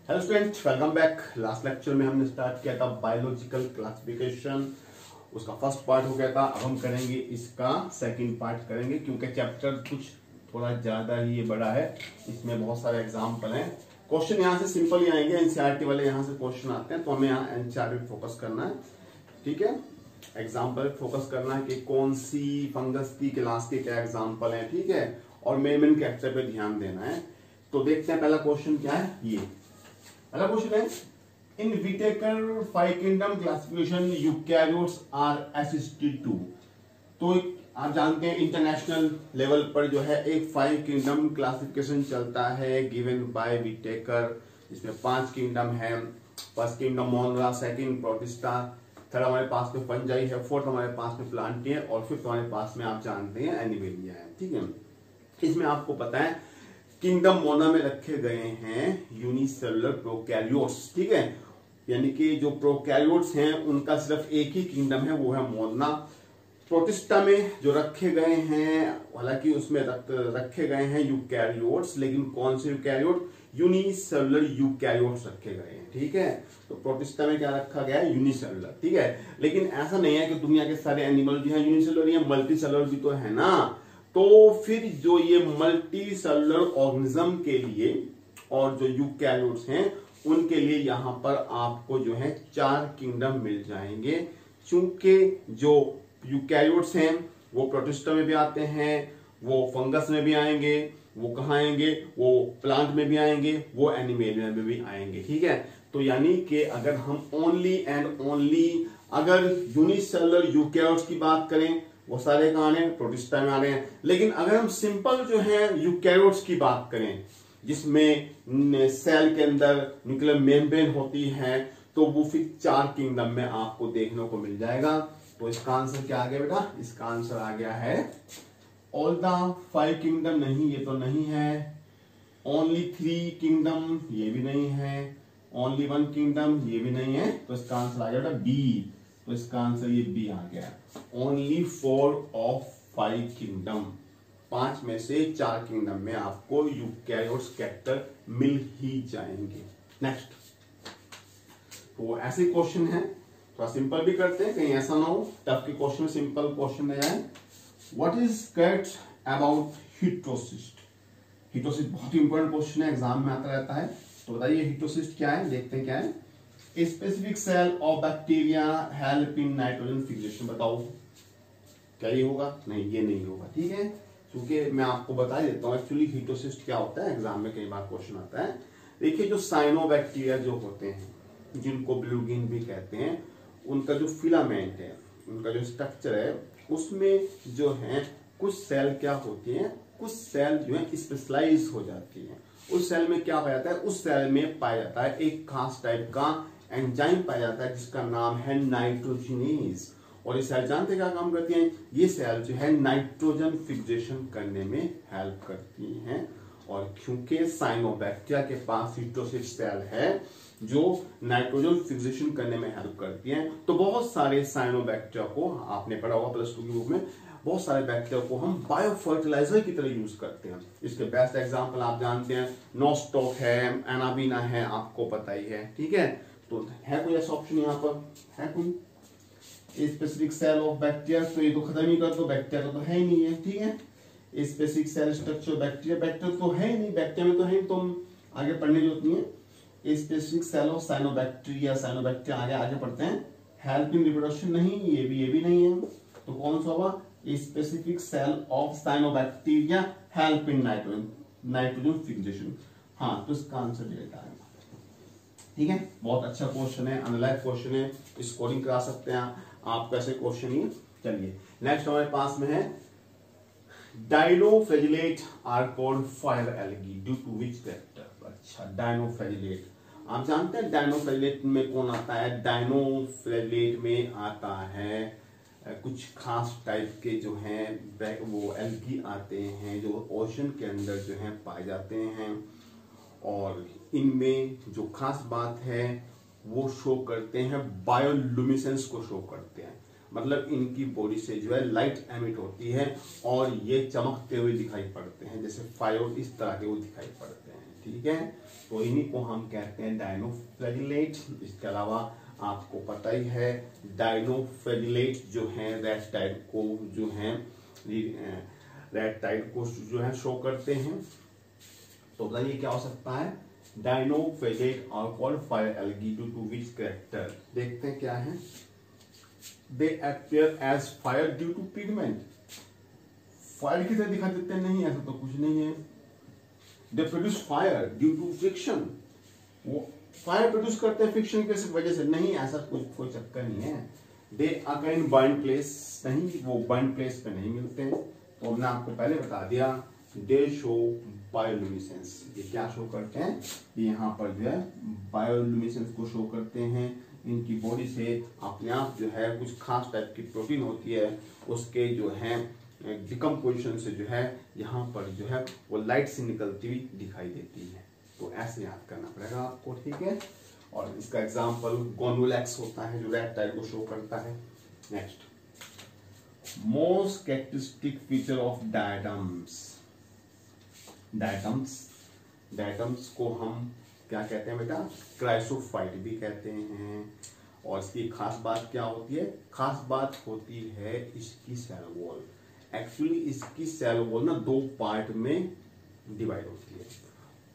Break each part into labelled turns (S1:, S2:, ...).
S1: Hello student, welcome back. Last lecture में हमने start किया था बायोलॉजिकल क्लासिफिकेशन, उसका फर्स्ट पार्ट हो गया था। अब हम करेंगे इसका सेकंड पार्ट करेंगे, क्योंकि चैप्टर कुछ थोड़ा ज्यादा ही ये बड़ा है। इसमें बहुत सारे एग्जाम्पल हैं। क्वेश्चन यहाँ से सिंपल ही आएंगे, एनसीईआरटी वाले यहाँ से क्वेश्चन आते हैं, तो हमें यहाँ एनसीईआरटी फोकस करना है। ठीक है, एग्जाम्पल फोकस करना है कि कौन सी फंगस की क्लास के क्या एग्जाम्पल है। ठीक है, और मेन कैरेक्टर पे ध्यान देना है। तो देखते हैं पहला क्वेश्चन क्या है। ये पहला क्वेश्चन है, in Whittaker 5 kingdom classification eukaryotes are assisted to. तो आप जानते हैं इंटरनेशनल लेवल पर जो है एक 5 किंगडम क्लासिफिकेशन चलता है गिवन बाय विटेकर। इसमें 5 किंगडम है। First kingdom मोनरा, second protista, third हमारे पास में फंजाई है, फोर्थ हमारे पास में प्लांटिया और फिफ्थ हमारे पास में आप जानते हैं एनिमेलिया है। ठीक है, इसमें आपको पता है किंगडम मोना में रखे गए हैं यूनिसेलुलर प्रोकैरियोट्स। ठीक है, यानी कि जो प्रोकैरियोट्स हैं उनका सिर्फ एक ही किंगडम है, वो है मोना। प्रोटिस्टा में जो रखे गए हैं, हालांकि उसमें रखे गए हैं यूकैरियोट्स, लेकिन कौन से यूकैरियोट? यूनिसेलुलर यूकैरियोट्स रखे गए हैं। ठीक है, तो प्रोटिस्टा में क्या रखा गया है? यूनिसेलुलर। ठीक है, लेकिन ऐसा नहीं है कि दुनिया के सारे एनिमल जो है यूनिसेलुलर या मल्टीसेलुलर भी तो है ना। तो फिर जो ये मल्टी सेलुलर ऑर्गेनिज्म के लिए और जो यूकैरियोट्स हैं उनके लिए यहां पर आपको जो है 4 किंगडम मिल जाएंगे। क्योंकि जो यूकैरियोट्स हैं वो प्रोटिस्टा में भी आते हैं, वो फंगस में भी आएंगे, वो कहाँ आएंगे? वो प्लांट में भी आएंगे, वो एनिमेलिया में भी आएंगे। ठीक है, तो यानी कि अगर हम ओनली एंड ओनली अगर यूनिसेलुलर यूकैरियोट्स की बात करें, वो सारे कहां हैं? प्रोटिस्टा में आ रहे हैं। लेकिन अगर हम सिंपल जो है यूकैरियोट्स की बात करें, जिसमें सेल के अंदर न्यूक्लियर मेम्ब्रेन होती है, तो वो फिर 4 किंगडम में आपको देखने को मिल जाएगा। तो इसका आंसर क्या आ गया बेटा? इसका आंसर आ गया है ऑल द 5 किंगडम। नहीं, ये तो नहीं है। ओनली 3 किंगडम, ये भी नहीं है। ओनली 1 किंगडम, ये भी नहीं है। तो इसका आंसर आ गया बेटा बी। तो इसका आंसर ये बी आ गया। ओनली 4 ऑफ 5 किंगडम, 5 में से 4 किंगडम में आपको यूकैरियोट्स कैरेक्टर मिल ही जाएंगे। नेक्स्ट, तो ऐसे क्वेश्चन है, थोड़ा सिंपल भी करते हैं, कहीं ऐसा ना हो टफ के क्वेश्चन में सिंपल क्वेश्चन आ जाए। What is correct about heterocyst? Heterocyst बहुत इंपॉर्टेंट क्वेश्चन है, एग्जाम में आता रहता है। तो बताइए हिटोसिस्ट क्या है, देखते हैं क्या है। Specific cell of bacteria help in nitrogen fixation. बताओ क्या ये होगा? नहीं, ये नहीं होगा। ठीक है, क्योंकि मैं आपको बता देता हूँ एक्चुअली हिटोसिस्ट क्या होता है, एग्जाम में कई बार क्वेश्चन आता है। देखिए, जो साइनोबैक्टीरिया जो होते हैं, जिनको ब्लूगिन भी कहते हैं, उनका जो फिलामेंट है, उनका जो स्ट्रक्चर है, उसमें जो है कुछ सेल क्या होती है, कुछ सेल जो है स्पेशलाइज हो जाती है। उस सेल में क्या पाया जाता है? उस सेल में पाया जाता है एक खास टाइप का एंजाइम पाया जाता है जिसका नाम है नाइट्रोजिनेज। और ये सेल जानते क्या काम करती हैं? ये सेल जो है नाइट्रोजन फिक्सेशन करने में हेल्प करती हैं। और क्योंकि साइनोबैक्टीरिया के पास हिटोसिस्ट सेल है जो नाइट्रोजन फिक्सेशन करने में हेल्प करती हैं, तो बहुत सारे साइनोबैक्टीरिया को आपने पढ़ा होगा प्लस 2 की बुक में, बहुत सारे बैक्टीरिया को हम बायो फर्टिलाइजर की तरह यूज करते हैं। इसके बेस्ट एग्जांपल आप जानते हैं, नोस्टॉक है, एनाबीना है, आपको पता ही है। ठीक है, तो है कोई ऐसा ऑप्शन यहाँ पर? है कोई स्पेसिफिक सेल ऑफ बैक्टीरिया? तो ये तो खत्म ही कर दो, बैक्टीरिया तो है ही नहीं है। ठीक है, specific cell structure bacteria, bacteria तो है ही नहीं, बैक्टीरिया में तो है, तो हम आगे पढ़ने की जरूरत नहीं है। Specific cell of cyanobacteria, cyanobacteria आगे पढ़ते हैं। हेल्प इन रिप्रोडक्शन, नहीं, ये भी नहीं है। तो कौन सा होगा? Specific cell of cyanobacteria help in nitrogen fixation. हाँ, तो इसका आंसर डेटा है। ठीक है, बहुत अच्छा क्वेश्चन है, अनलाइक क्वेश्चन है, स्कोरिंग करा सकते हैं आप कैसे क्वेश्चन ही। चलिए नेक्स्ट हमारे पास में है, dinoflagellate are called fire algae due to which character. अच्छा, डायनोफ्लैजिलेट आप जानते हैं डायनोफ्लैजिलेट में कौन आता है? डायनोफ्लैजिलेट में आता है कुछ खास टाइप के जो हैं वो एल्गी आते हैं जो ओशन के अंदर जो हैं पाए जाते हैं। और इनमें जो खास बात है वो शो करते हैं बायोल्यूमिनेसेंस को शो करते हैं, मतलब इनकी बॉडी से जो है लाइट एमिट होती है और ये चमकते हुए दिखाई पड़ते हैं, जैसे फायर इस तरह के वो दिखाई पड़ते हैं। ठीक है। तो इन्हीं को हम कहते हैं डायनोफ्लैजिलेट। इसके अलावा आपको पता ही है डायनोफ्लैजिलेट जो है रेप्टाइड को जो है शो करते हैं। तो बताइए क्या हो सकता है। Dinoflagellate are called fire algae due to which character. देखते हैं क्या है। They appear as fire due to pigment. Fire की तरह दिखा देते हैं, नहीं ऐसा तो कुछ नहीं है। They produce fire due to friction. वो फायर प्रोड्यूस करते हैं फ्रिक्शन की वजह से, नहीं ऐसा कोई चक्कर नहीं है। दे अकर इन बर्न प्लेस, नहीं वो बर्न प्लेस पे नहीं मिलते हैं। तो हमने आपको पहले बता दिया दे शो बायोल्यूमिनेसेंस। ये क्या शो करते हैं, ये यहाँ पर जो है बायोल्यूमिनेसेंस को शो करते हैं। इनकी बॉडी से अपने आप जो है कुछ खास टाइप की प्रोटीन होती है, उसके जो है डिकम्पोजिशन से जो है यहाँ पर जो है वो लाइट से निकलती हुई दिखाई देती है। तो ऐसे याद करना पड़ेगा आपको, ठीक है। और इसका एग्जाम्पल गोनोलैक्स होता है जो रेप्टाइल को शो करता है। Next, most characteristic feature of diatoms. Diatoms को हम क्या कहते हैं बेटा, क्राइसोफाइट भी कहते हैं। और इसकी खास बात क्या होती है, खास बात होती है इसकी सेल वॉल। एक्चुअली इसकी सेल वॉल ना दो पार्ट में डिवाइड होती है।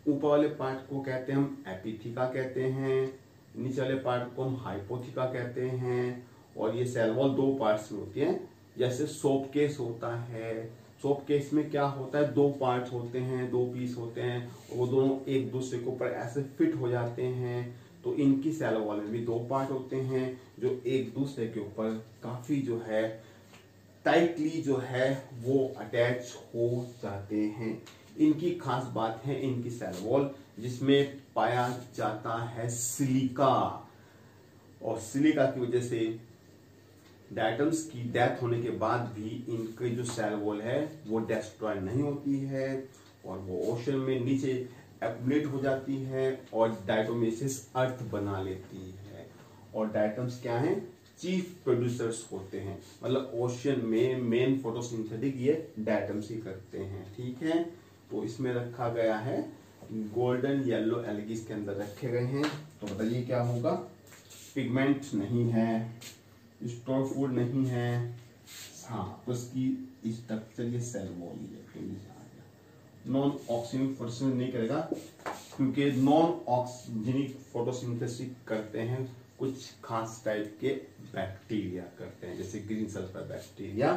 S1: ऊपर वाले पार्ट को कहते हैं हम एपिथीका कहते हैं, नीचे वाले पार्ट को हम हाइपोथीका कहते हैं। और ये सेल वॉल दो पार्ट्स में होती है। जैसे सोप केस होता है, सोप केस में क्या होता है, दो पार्ट होते हैं, दो पीस होते हैं, वो दोनों एक दूसरे के ऊपर ऐसे फिट हो जाते हैं। तो इनकी सेल वॉल में भी दो पार्ट होते हैं जो एक दूसरे के ऊपर काफी जो है टाइटली जो है वो अटैच हो जाते हैं। इनकी खास बात है इनकी सेल वॉल, जिसमें पाया जाता है सिलिका। और सिलिका की वजह से डायटम्स की डेथ होने के बाद भी इनकी जो सेल वॉल है वो डिस्ट्रॉय नहीं होती है और वो ओशन में नीचे एक्युमुलेट हो जाती है और डायटोमेसिस अर्थ बना लेती है। और डायटम्स क्या हैं, चीफ प्रोड्यूसर्स होते हैं, मतलब ओशन में मेन फोटोसिंथेटिक ये डायटम्स ही करते हैं, ठीक है। तो इसमें रखा गया है गोल्डन येलो एल्गीज के अंदर रखे गए हैं। तो बताइए क्या होगा, पिगमेंट नहीं है, स्टोर फूड नहीं है, हाँ तो इसकी स्ट्रक्चर ये सेल वॉल ही है। नॉन ऑक्सीजन फोटोसिंथेसिस नहीं करेगा क्योंकि नॉन ऑक्सीजनिक फोटोसिंथेसिस करते हैं कुछ खास टाइप के बैक्टीरिया करते हैं, जैसे ग्रीन सल्फर बैक्टीरिया।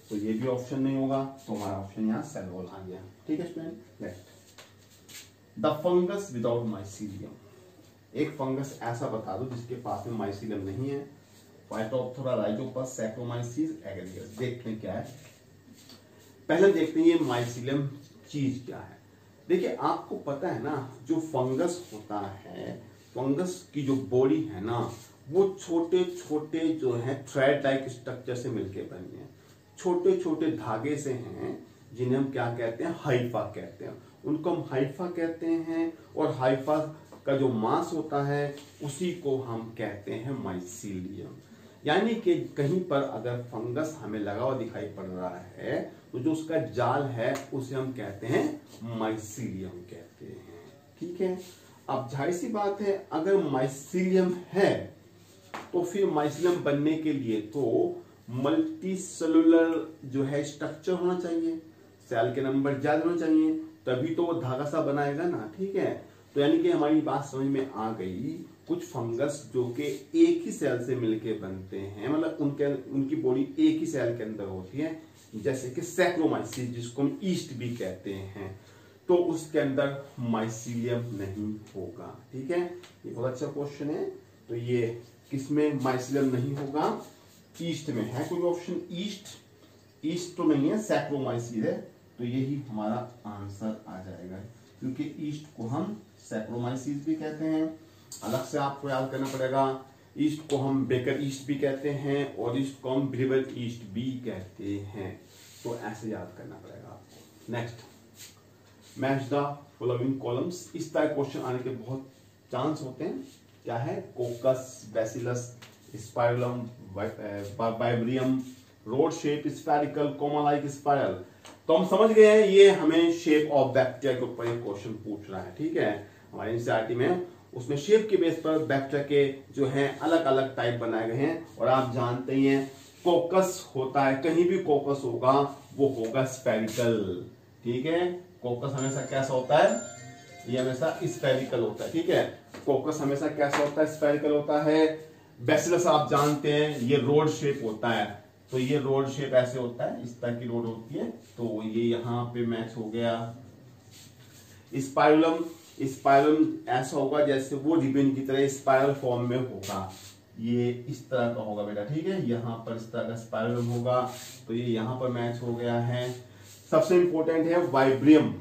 S1: तो ये भी ऑप्शन नहीं होगा, तो हमारा ऑप्शन यहाँ सेल वॉल आ गया, ठीक है student. Next, the fungus without mycelium. एक फंगस ऐसा बता दो जिसके पास में माइसीलियम नहीं है। Phytophthora, Rhizopus, Saccharomyces, Agaricus. देखते हैं क्या है। पहले देखते हैं ये माइसीलियम चीज क्या है। देखिए आपको पता है ना, जो फंगस होता है, फंगस की जो बॉडी है ना वो छोटे छोटे जो है थ्रेड लाइक स्ट्रक्चर से मिलके बनी है। छोटे छोटे धागे से हैं जिन्हें हम क्या कहते हैं, हाइफा कहते हैं। उनको हम हाइफा कहते हैं और हाइफा का जो मांस होता है उसी को हम कहते हैं माइसीलियम। यानी कि कहीं पर अगर फंगस हमें लगा हुआ दिखाई पड़ रहा है तो जो उसका जाल है उसे हम कहते हैं माइसीलियम कहते हैं, ठीक है। अब जाहिर सी बात है अगर माइसीलियम है तो फिर माइसीलियम बनने के लिए तो मल्टी सेलुलर जो है स्ट्रक्चर होना चाहिए, सेल के नंबर ज्यादा होना चाहिए, तभी तो वो धागा सा बनाएगा ना, ठीक है। तो यानी कि हमारी बात समझ में आ गई। कुछ फंगस जो कि एक ही सेल से मिलके बनते हैं, मतलब उनकी बॉडी एक ही सेल के अंदर होती है, जैसे कि सैक्रोमाइसिस जिसको हम ईस्ट भी कहते हैं, तो उसके अंदर माइसीलियम नहीं होगा, ठीक है। ये बहुत अच्छा क्वेश्चन है। तो ये किसमें माइसीलियम नहीं होगा, ईस्ट में है कोई ऑप्शन, ईस्ट तो नहीं है, सैक्रोमाइसिस है। तो यही हमारा आंसर आ जाएगा, क्योंकि ईस्ट को हम सैक्रोमाइसिस भी कहते हैं। अलग से आपको याद करना पड़ेगा, ईस्ट को हम बेकर ईस्ट भी कहते हैं और ईस्ट को हम ब्रिवर ईस्ट भी कहते हैं। तो ऐसे याद करना पड़ेगा आपको। Next, match the following columns. इस तरह क्वेश्चन आने के बहुत चांस होते हैं। क्या है, coccus, bacillus, spirillum, vibrio, rod shape, spherical, comma like spiral. तो हम समझ गए हैं, ये हमें शेप ऑफ बैक्टीरिया के ऊपर एक क्वेश्चन पूछ रहा है, ठीक है, हमारे एनसीईआरटी में। उसमें शेप के बेस पर बैक्टीरिया के जो है अलग अलग टाइप बनाए गए हैं। और आप जानते ही हैं कोकस होता है, कहीं भी कोकस होगा वो होगा स्फेरिकल, ठीक है। कोकस हमेशा कैसा होता है, ये हमेशा स्फेरिकल होता है, ठीक है। कोकस हमेशा कैसा होता है, स्फेरिकल होता है। बैसिलस आप जानते हैं ये रोड शेप होता है, तो ये रोड शेप ऐसे होता है, इस तरह की रोड होती है, तो ये यहां पे मैच हो गया। स्पाइरलम, स्पाइरलम ऐसा होगा जैसे वो रिबन की तरह स्पाइरल फॉर्म में होगा, ये इस तरह का होगा बेटा, ठीक है। यहाँ पर इस तरह का स्पाइरल होगा, तो ये यहाँ पर मैच हो गया है। सबसे इंपॉर्टेंट है वाइब्रियम,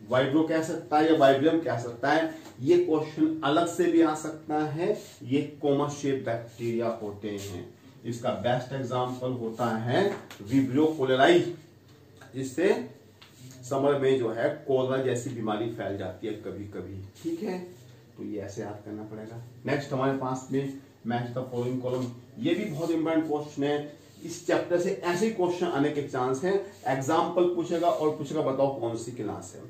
S1: वाइब्रो कह सकता है या वाइब्रियम कह सकता है, ये क्वेश्चन अलग से भी आ सकता है। ये कोमा शेप बैक्टीरिया होते हैं, इसका बेस्ट एग्जांपल होता है विब्रियो कोलेराई, जिससे समर में जो है कोलरा जैसी बीमारी फैल जाती है कभी कभी, ठीक है। तो ये ऐसे याद करना पड़ेगा। नेक्स्ट हमारे पास में मैच द फॉलोइंग कॉलम, ये भी बहुत इंपॉर्टेंट क्वेश्चन है। इस चैप्टर से ऐसे क्वेश्चन आने के चांस हैं, एग्जाम्पल पूछेगा और पूछेगा बताओ कौन सी क्लास है,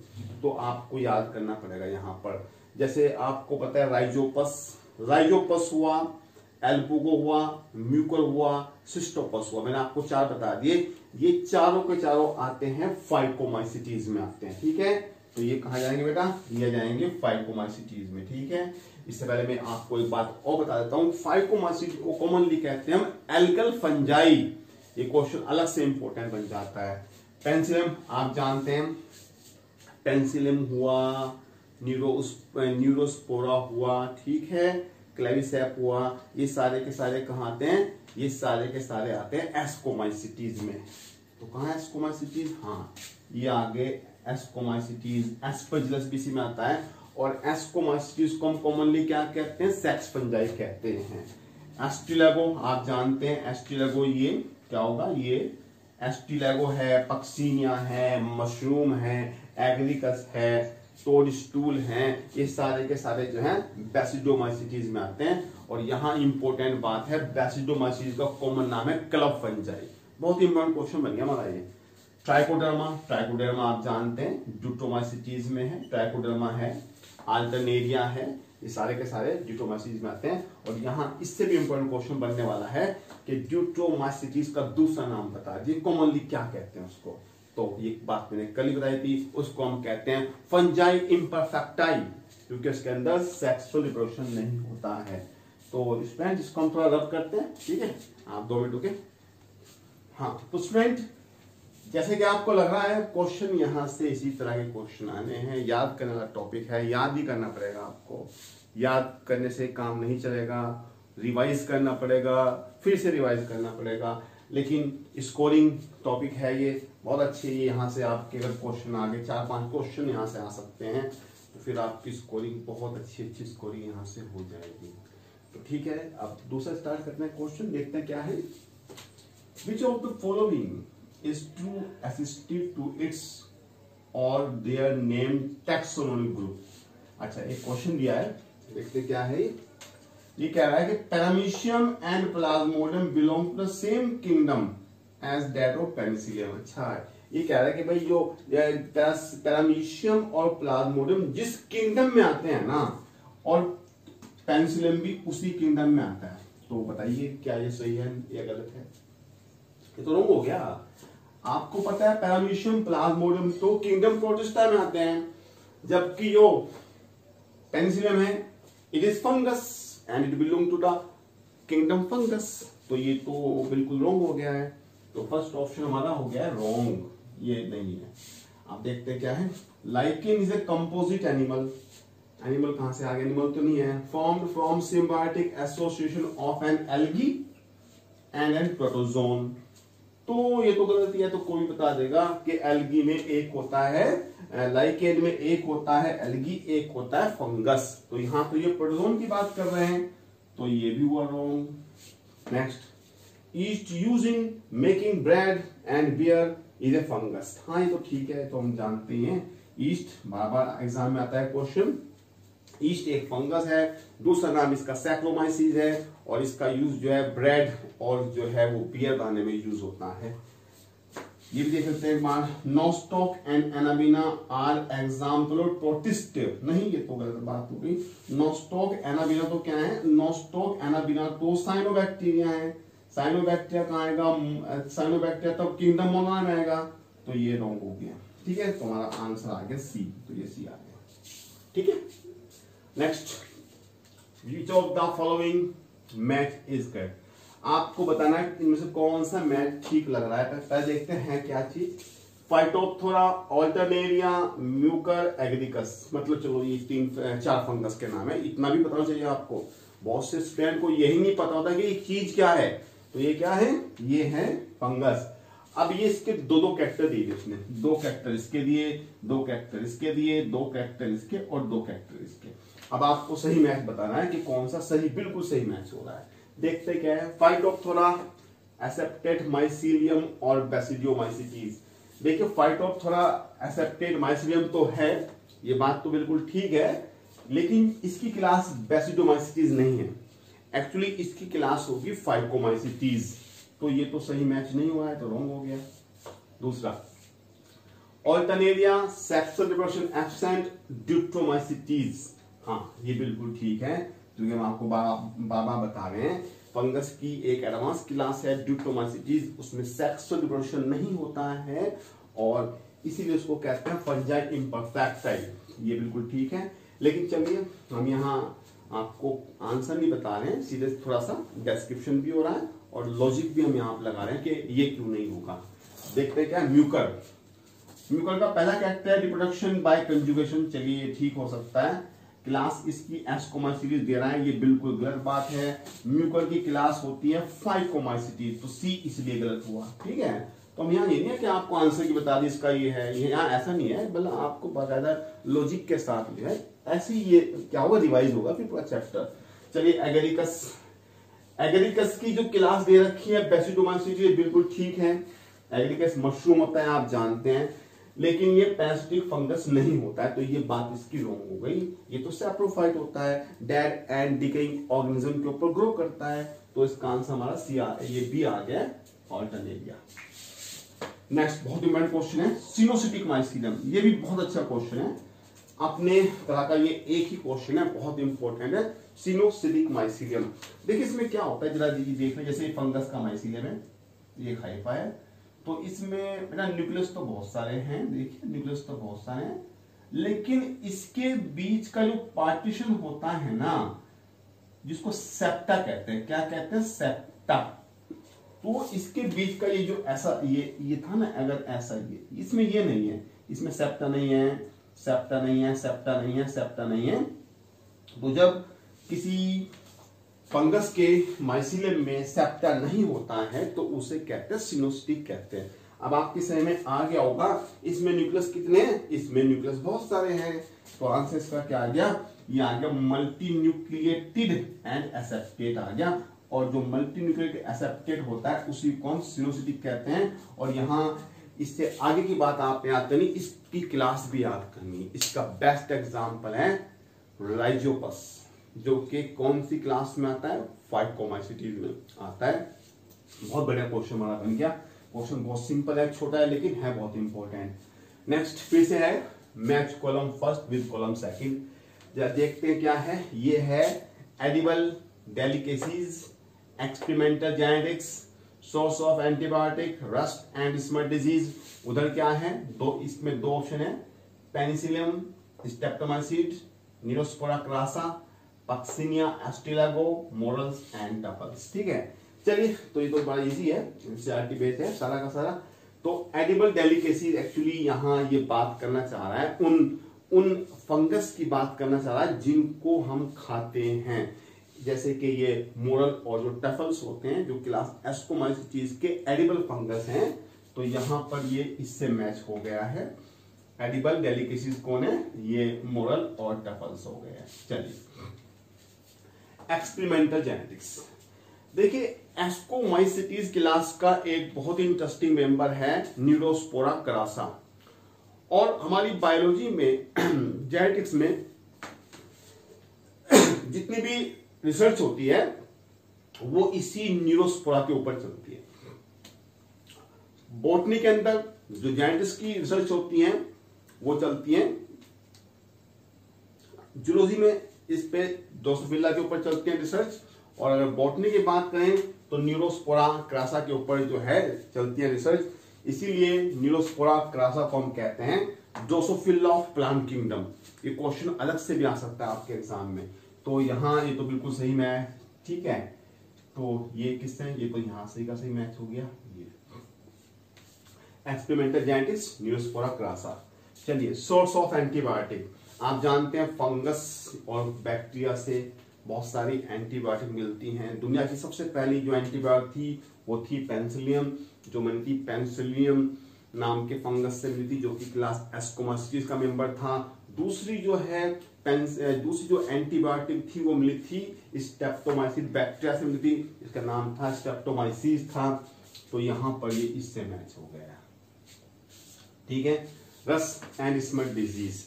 S1: तो आपको याद करना पड़ेगा। यहाँ पर जैसे आपको पता है राइजोपस, राइजोपस हुआ, एल्बुगो हुआ, म्यूकर हुआ, सिस्टोपस हुआ, मैंने आपको 4 बता दिए। ये चारों के चारों आते हैं फाइकोमाइसिटीज में आते हैं, ठीक है। तो ये कहा जाएंगे बेटा, ये जाएंगे फाइकोमाइसिटीज में, ठीक है। इससे पहले मैं आपको एक बात और बता देता हूं, फाइकोमाइसिटी को कॉमनली कहते हैं हम एल्गल फंजाई। ये क्वेश्चन अलग से इंपॉर्टेंट बन जाता है। पेंसिलियम आप जानते हैं, पेंसिलियम हुआ, न्यूरोस्पोरा हुआ, ठीक है, क्लेविसेप हुआ, ये सारे के सारे कहाँ आते हैं, ये सारे के सारे आते हैं एस्कोमाइसिटीज में। तो कहाँ है एस्कोमाइसिटीज, हाँ ये आगे एस्कोमाइसिटीज, एस्परजिलस भी इसी में आता है। और एस्कोमाइसिटीज को हम कॉमनली क्या कहते हैं, सेक्स फंजाई कहते हैं। एस्टिलेगो आप जानते हैं, एस्टिलेगो ये क्या होगा, ये एस्टिलेगो है, पक्सीनिया है, मशरूम है, एग्रिकस है, टोडस्टूल हैं, ये सारे के सारे जो हैं बैसिडोमाइसिटीज में आते हैं। और यहाँ इंपॉर्टेंट बात है, बैसिडोमाइसिटीज का कॉमन नाम है क्लब फंजाई। बहुत इंपॉर्टेंट क्वेश्चन बन गया हमारा ये। ट्राइकोडर्मा, ट्राइकोडर्मा आप जानते हैं ड्यूटोमाइसिटीज में है, ट्राइकोडर्मा है, अल्टरनेरिया है, ये सारे के सारे ड्यूटोमाइसिटीज में आते हैं। और यहाँ इससे भी इंपॉर्टेंट क्वेश्चन बनने वाला है कि ड्यूटोमाइसिटीज का दूसरा नाम बता दीजिए, कॉमनली क्या कहते हैं उसको। तो ये बात मैंने कल ही बताई थी, उसको हम कहते हैं फंजाई इम्परफेक्टाई, क्योंकि उसके अंदर सेक्सुअल रिप्रोडक्शन नहीं होता है। तो स्टूडेंट इसको हम थोड़ा रब करते हैं, ठीक है, आप 2 मिनट रुके। हाँ तो स्टूडेंट जैसे कि आपको लग रहा है क्वेश्चन यहां से इसी तरह के क्वेश्चन आने हैं, याद करने वाला टॉपिक है, याद ही करना पड़ेगा आपको, याद करने से काम नहीं चलेगा, रिवाइज करना पड़ेगा, फिर से रिवाइज करना पड़ेगा। लेकिन स्कोरिंग टॉपिक है ये, बहुत अच्छी है। यहाँ से आपके अगर क्वेश्चन आगे 4-5 क्वेश्चन यहाँ से आ सकते हैं, तो फिर आपकी स्कोरिंग बहुत अच्छी स्कोरिंग यहाँ से हो जाएगी। तो ठीक है, अब दूसरा स्टार्ट करते हैं, क्वेश्चन देखते हैं क्या है। Which of the following is too assistive to its or their named taxonomic group। अच्छा एक क्वेश्चन दिया है, देखते क्या है। ये कह रहा है कि paramecium and plasmodium belong to the same kingdom as that of penicillium. अच्छा ये कह रहा है कि भाई जो पैरामीशियम और प्लाज्मोडियम जिस किंगडम में आते हैं ना, और पेनिसिलियम भी उसी किंगडम में आता है, तो बताइए क्या ये सही है या गलत है। ये तो रॉन्ग हो गया। आपको पता है पैरामीशियम प्लाज्मोडियम तो किंगडम प्रोटिस्टा में आते हैं, जबकि जो पेनिसिलियम है it is fungus and it belong to the kingdom fungus. तो ये तो बिल्कुल रॉन्ग हो गया है, तो फर्स्ट ऑप्शन हमारा हो गया है रॉन्ग, ये नहीं है। आप देखते हैं क्या है। Lichen is a composite animal, animal कहां से आ गया, एनिमल तो नहीं है। Formed from symbiotic association of an algae and an protozoan. तो ये तो गलती है, तो कोई बता देगा कि एल्गी में एक होता है, लाइकेन में एक होता है एल्गी, एक होता है फंगस। तो यहां तो ये प्रोटोजोन की बात कर रहे हैं, तो ये भी हुआ wrong. Next, yeast using making bread and beer is a fungus. हाँ ये तो ठीक है, तो हम जानते हैं ईस्ट, बार बार एग्जाम में आता है क्वेश्चन। ईस्ट एक फंगस है, दूसरा नाम इसका सैक्रोमाइसीज है, और इसका यूज जो है ब्रेड और जो है वो बियर बनाने में यूज होता है। ये भी देख सकते हैं एक बार, Nostoc and Anabaena are example of protist, नहीं ये तो गलत बात हो गई। नोस्टॉक एनाबिना तो क्या है, नोस्टॉक एनाबिना तो साइनोबैक्टीरिया है, साइनोबैक्टीरिया कहाँ आएगा, साइनोबैक्टीरिया तब किंगडम मोना में आएगा, तो ये रॉन्ग हो गया। ठीक है, तो हमारा आंसर आ गया सी, तो ये सी आ गया। ठीक है, next, which of the following match is correct. आपको बताना है इनमें से कौन सा मैच ठीक लग रहा है। पहले देखते हैं क्या चीज, फाइटोप्थोरा, ऑल्टरनेरिया, म्यूकर, एग्रिकस, मतलब चलो ये 3-4 फंगस के नाम है, इतना भी पता चाहिए आपको। बहुत से स्टूडेंट को यही नहीं पता होता कि ये चीज क्या है, तो ये क्या है, ये है फंगस। अब ये इसके दो कैरेक्टर दिए इसने, 2 कैरेक्टर इसके दिए, 2 कैरेक्टर इसके दिए, 2 कैरेक्टर इसके और 2 कैरेक्टर इसके। अब आपको सही मैच बताना है कि कौन सा सही, बिल्कुल सही मैच हो रहा है। देखते क्या है, फाइटोप्थोरा, एसेप्टेड माइसीलियम और बेसिडियोमाइसीटीज। देखिए फाइटोप्थोरा, एसेप्टेड माइसीलियम तो है, ये बात तो बिल्कुल ठीक है, लेकिन इसकी क्लास बेसिडियोमाइसीटीज नहीं है। एक्चुअली इसकी क्लास होगी फाइकोमाइसीटीज, तो ये तो सही मैच नहीं हुआ है, तो रॉन्ग हो गया। दूसरा, ऑल्टरनेरिया, सेक्सुअल रिप्रोडक्शन एब्सेंट, ड्यूट्रोमाइसीटीज, हाँ ये बिल्कुल ठीक है, क्योंकि हम आपको बाबा बता रहे हैं फंगस की एक एडवांस क्लास है ड्यूट्रोमाइसीटीज, उसमें सेक्सुअल रिप्रोडक्शन नहीं होता है और इसीलिए उसको कहते हैं फंजाई इम्परफेक्ट, ये बिल्कुल ठीक है। लेकिन चलिए हम यहाँ आपको आंसर नहीं बता रहे हैं, सीधे थोड़ा सा डिस्क्रिप्शन भी हो रहा है और लॉजिक भी हम यहाँ लगा रहे हैं कि ये क्यों नहीं होगा। देखते हैं क्या, म्यूकर, म्यूकर का पहला कैरेक्टर है रिप्रोडक्शन बाय कंजुगेशन, चलिए ये ठीक हो सकता है। क्लास इसकी एस्कोमाइसीटीज दे रहा है, ये बिल्कुल गलत बात है। म्यूकर की क्लास होती है फाइकोमाइसीटीज, तो सी इसलिए गलत हुआ। ठीक है, तो हम यहाँ ये नहीं है कि आपको आंसर की बता दी इसका ये है, ये यहाँ ऐसा नहीं है, बल्कि आपको बाकायदा लॉजिक के साथ जो है ऐसे ये क्या होगा, रिवाइज होगा फिर पूरा चैप्टर। चलिए एगेरिकस, एगेरिकस की जो क्लास दे रखी है बेसिडोमाइसीटीज, बिल्कुल ठीक है। एगेरिकस मशरूम होता है आप जानते हैं, लेकिन ये पैरासिटिक फंगस नहीं होता है, तो ये बात इसकी रॉन्ग हो गई। ये तो सैप्रोफाइट होता है, डेड एंड डिकेइंग ऑर्गेनिज्म के ऊपर ग्रो करता है, तो इसका आंसर हमारा सी आ, ये बी आ गया, ऑल्टरनेरिया। नेक्स्ट बहुत इंपॉर्टेंट क्वेश्चन है, सिनोसिटिक माइसीलियम, ये भी बहुत अच्छा क्वेश्चन है, अपने तरह का ये एक ही क्वेश्चन है, बहुत इंपॉर्टेंट है। सिनोसिटिक माइसीलियम, देखिए इसमें क्या होता है, जरा देख लें, जैसे फंगस का माइसीलियम है, ये हाइफा है, तो इसमें बेटा न्यूक्लियस तो बहुत सारे हैं, देखिए न्यूक्लियस तो बहुत सारे हैं, लेकिन इसके बीच का जो पार्टीशन होता है ना, जिसको सेप्टा कहते हैं, क्या कहते हैं, सेप्टा, तो इसके बीच का ये जो ऐसा ये था ना, अगर ऐसा ये, इसमें ये नहीं है, इसमें सेप्टा नहीं है, सेप्टा नहीं है, सेप्टा नहीं है, सेप्टा नहीं है। तो जब किसी फंगस के माइसीलियम में सेप्टा नहीं होता है तो उसे कहते हैं सिनोसिटिक कहते हैं। अब आपकी समझ में आ गया होगा, इसमें न्यूक्लियस कितने हैं, इसमें न्यूक्लियस बहुत सारे हैं, तो आंसर इसका क्या आ गया, ये आ गया मल्टी न्यूक्लिएटेड एंड एसेप्टेट आ गया, और जो मल्टी न्यूक्लिएटेड एसेप्टेट होता है उसी को हम सिनोसिटिक कहते हैं। और यहाँ इससे आगे की बात आप याद करनी, इसकी क्लास भी याद करनी, इसका बेस्ट एग्जाम्पल है राइजोपस, जो कि कौन सी क्लास में आता है, फाइकोमाइसीटीज में आता है। बहुत बढ़िया क्वेश्चन हमारा बन गया, क्वेश्चन बहुत सिंपल है, छोटा है, लेकिन है बहुत इंपॉर्टेंट। नेक्स्ट फिर से है match column first with column second, जरा देखते हैं क्या है। ये है edible delicacies, experimental genetics, source of antibiotic, rust and smut disease. उधर क्या है, इसमें 2 ऑप्शन है, Penicillium, Streptomyces, Neurospora crassa, Puccinia Ustilago, morels and truffles. ठीक है, चलिए तो ये तो बड़ा इजी है, एनसीईआरटी बेस्ड है सारा का सारा। तो एडिबल डेलिकेसीज एक्चुअली यहाँ ये बात करना चाह रहा है, उन फंगस की बात करना चाह रहा है जिनको हम खाते हैं, जैसे कि ये मोरल और जो टफल्स होते हैं, जो क्लास एस्कोमाइसीटीज के एडिबल फंगस हैं, तो यहाँ पर ये इससे मैच हो गया है। एडिबल डेलिकेसीज कौन है, ये मोरल और टफल्स हो गए हैं। चलिए एक्सपेरिमेंटल जेनेटिक्स, देखिए एस्कोमाइसीटीज क्लास का एक बहुत ही इंटरेस्टिंग मेंबर है न्यूरोस्पोरा क्रासा, और हमारी बायोलॉजी में जेनेटिक्स में जितनी भी रिसर्च होती है वो इसी न्यूरोस्पोरा के ऊपर चलती है। बॉटनी के अंदर जो जायंटिस की रिसर्च होती है वो चलती है, जूलॉजी में इस पे ड्रोसोफिला के ऊपर चलती है रिसर्च, और अगर बॉटनी की बात करें तो न्यूरोस्पोरा क्रासा के ऊपर जो है चलती है रिसर्च। इसीलिए न्यूरोस्पोरा क्रासा को हम कहते हैं ड्रोसोफिला ऑफ प्लांट किंगडम। ये क्वेश्चन अलग से भी आ सकता है आपके एग्जाम में। तो यहाँ ये तो बिल्कुल सही मैच, ठीक है। तो ये किससे, ये तो यहाँ सही का सही मैच हो गया। ये एक्सपेरिमेंटल जायंटिस न्यूरोस्पोरा क्रासा। चलिए, सोर्स ऑफ एंटीबायोटिक। आप जानते हैं फंगस और बैक्टीरिया से बहुत सारी एंटीबायोटिक मिलती हैं। दुनिया की सबसे पहली जो एंटीबायोटिक थी वो थी पेनिसिलियम, जो मिलती पेनिसिलियम नाम के फंगस से मिली थी, जो कि क्लास एस्कोमाइसीट्स का मेंबर था। दूसरी जो एंटीबायोटिक थी वो मिली थी स्ट्रेप्टोमाइसिस बैक्टीरिया से मिली थी, इसका नाम था स्ट्रेप्टोमाइसिस था। तो यहां पर ये इससे मैच हो गया, ठीक है। रस्ट एंड स्मट डिजीज,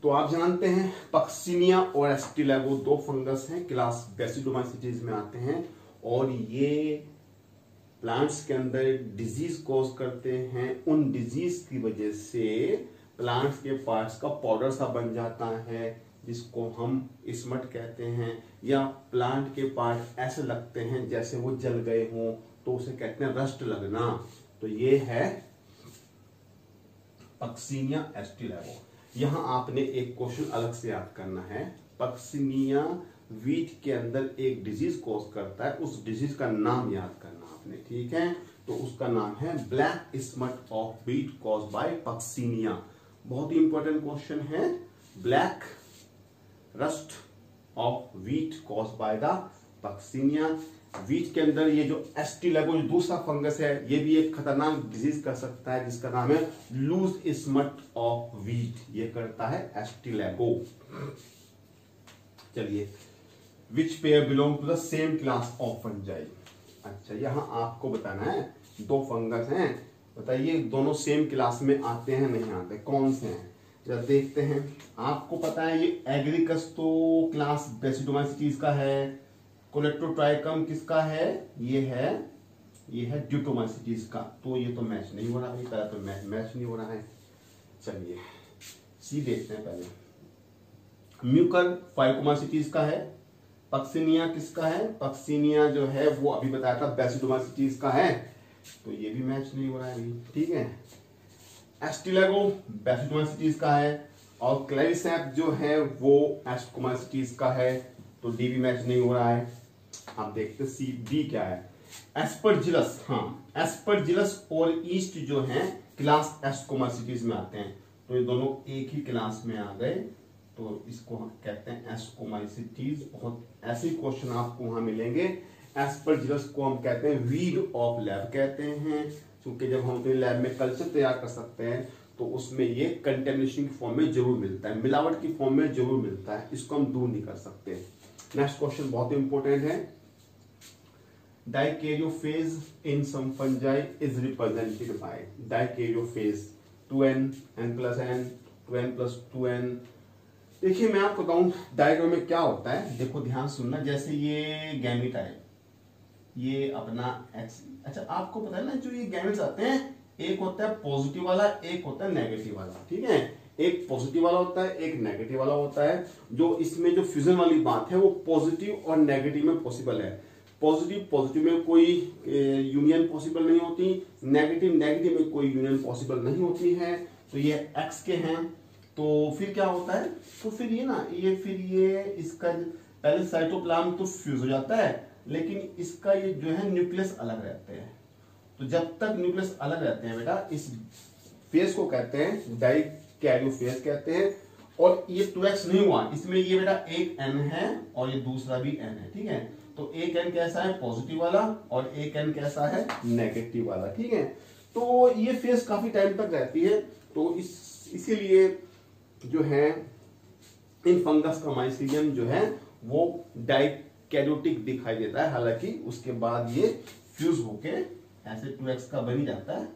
S1: तो आप जानते हैं पक्सिनिया और एस्टिलैगो दो फंगस हैं, क्लास बेसिडोमाइसीट्स में आते हैं, और ये प्लांट्स के अंदर डिजीज कॉज करते हैं। उन डिजीज की वजह से प्लांट्स के पार्ट्स का पाउडर सा बन जाता है, जिसको हम स्मट कहते हैं, या प्लांट के पार्ट ऐसे लगते हैं जैसे वो जल गए हों, तो उसे कहते हैं रस्ट लगना। तो ये है पक्सिनिया एस्टिलैगो। यहां आपने एक क्वेश्चन अलग से याद करना है। पक्सिनिया वीट के अंदर एक डिजीज कॉज करता है, उस डिजीज का नाम याद करना आपने, ठीक है। तो उसका नाम है black smut of wheat cause by Puccinia. बहुत ही इंपॉर्टेंट क्वेश्चन है। Black rust of wheat cause by the Puccinia. Wheat के अंदर ये जो एस्टिलैगो जो दूसरा फंगस है, ये भी एक खतरनाक डिजीज कर सकता है, जिसका नाम है लूज स्मट ऑफ वीट। ये करता है एस्टिलैगो। चलिए, which pair belong to the same class of fungi. अच्छा, यहां आपको बताना है दो फंगस हैं, बताइए दोनों सेम क्लास में आते हैं नहीं आते, कौन से हैं जरा देखते हैं। आपको पता है ये एग्रीकस तो क्लास बेसिडोमाइसीट्स का है, कोलेक्टोट्राइकम किसका है, ये है ड्यूटोमाइसीट्स का। तो ये तो मैच नहीं हो रहा है, पहले तो मैच नहीं हो रहा है। चलिए सी देखते हैं पहले। म्यूकर फाइकोमाइसीट्स का है, पक्सिनिया किसका है, पक्सिनिया जो है वो अभी बताया था बेसिडोमाइसीट्स का है, तो ये भी मैच नहीं हो रहा है, ठीक है। एस्टिलैगो बेसिडोमाइसीट्स का है, और क्लैरिसेप जो है वो एस्कोमाइसीट्स का है, तो डी भी मैच नहीं हो रहा है। आप देखते सी डी क्या है, एस्परजिलस। हाँ, एस्परजिलस और ईस्ट जो है क्लास एस्कोमाइसीट्स में आते हैं, तो ये दोनों एक ही क्लास में आ गए, तो इसको हम कहते हैं एस्कोमाइसीट्स। बहुत ऐसे क्वेश्चन आपको वहां मिलेंगे। एस्परजिलस को हम कहते हैं वीड ऑफ लैब कहते हैं, क्योंकि जब हम अपने लैब में कल्चर तैयार कर सकते हैं तो उसमें ये कंटेमिनेशन की फॉर्म में जरूर मिलता है, मिलावट की फॉर्म में जरूर मिलता है, इसको हम दूर नहीं कर सकते। नेक्स्ट क्वेश्चन बहुत इंपॉर्टेंट है। Dikaryophase in some fungi is represented by dikaryophase 2n, n+n, 2n+2n। देखिए मैं आपको बताऊं डायग्राम में क्या होता है, देखो ध्यान सुनना। जैसे ये गैमेट है, ये अपना एक्स। अच्छा, आपको पता है ना जो ये गैमेट्स आते हैं, एक होता है पॉजिटिव वाला, एक होता है नेगेटिव वाला, ठीक है। एक पॉजिटिव वाला होता है, एक नेगेटिव वाला होता है। जो इसमें जो फ्यूजन वाली बात है वो पॉजिटिव और नेगेटिव में पॉसिबल है। पॉजिटिव में कोई यूनियन पॉसिबल नहीं होती, नेगेटिव में कोई यूनियन पॉसिबल नहीं होती है। तो ये एक्स के हैं, तो फिर क्या होता है, तो फिर ये ना ये इसका पहले साइटोप्लाज्म तो फ्यूज हो जाता है, लेकिन इसका ये जो है न्यूक्लियस अलग रहते हैं। तो जब तक न्यूक्लियस अलग रहते हैं बेटा, इस फेज को कहते हैं डाइकैरियोफेज कहते हैं। और ये 2x नहीं हुआ, इसमें ये बेटा एक n है और ये दूसरा भी n है, ठीक है। तो एक n कैसा है, पॉजिटिव वाला, और एक n कैसा है, नेगेटिव वाला, ठीक है। तो ये फेज काफी टाइम तक रहती है, तो इसीलिए जो है इन फंगस का माइसीलियम जो है वो डाइकैरियोटिक दिखाई देता है। हालांकि उसके बाद ये फ्यूज होके ऐसे 2x का बन जाता है,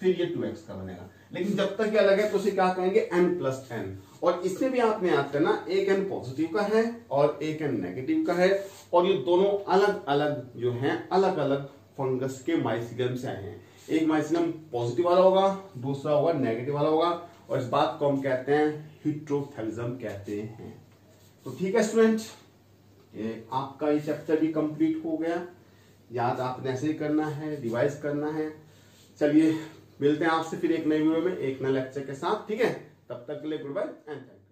S1: फिर ये 2x का बनेगा। लेकिन जब तक ये अलग है तो उसे क्या कहेंगे, n+n। और इसमें भी आपने याद करना, एक n पॉजिटिव का है और एक n नेगेटिव का है, और ये दोनों अलग अलग जो हैं अलग अलग फंगस के माइसीलियम से आए हैं। एक माइसिनम पॉजिटिव वाला होगा, दूसरा होगा नेगेटिव वाला होगा, और इस बात को हम कहते हैं हेटेरोथैलेसम कहते हैं। तो ठीक है स्टूडेंट, ये आपका ये चैप्टर भी कंप्लीट हो गया। याद आपने ऐसे ही करना है, रिवाइज करना है। चलिए मिलते हैं आपसे फिर एक नई वीडियो में एक नए लेक्चर के साथ, ठीक है? तब तक के लिए goodbye and thank you.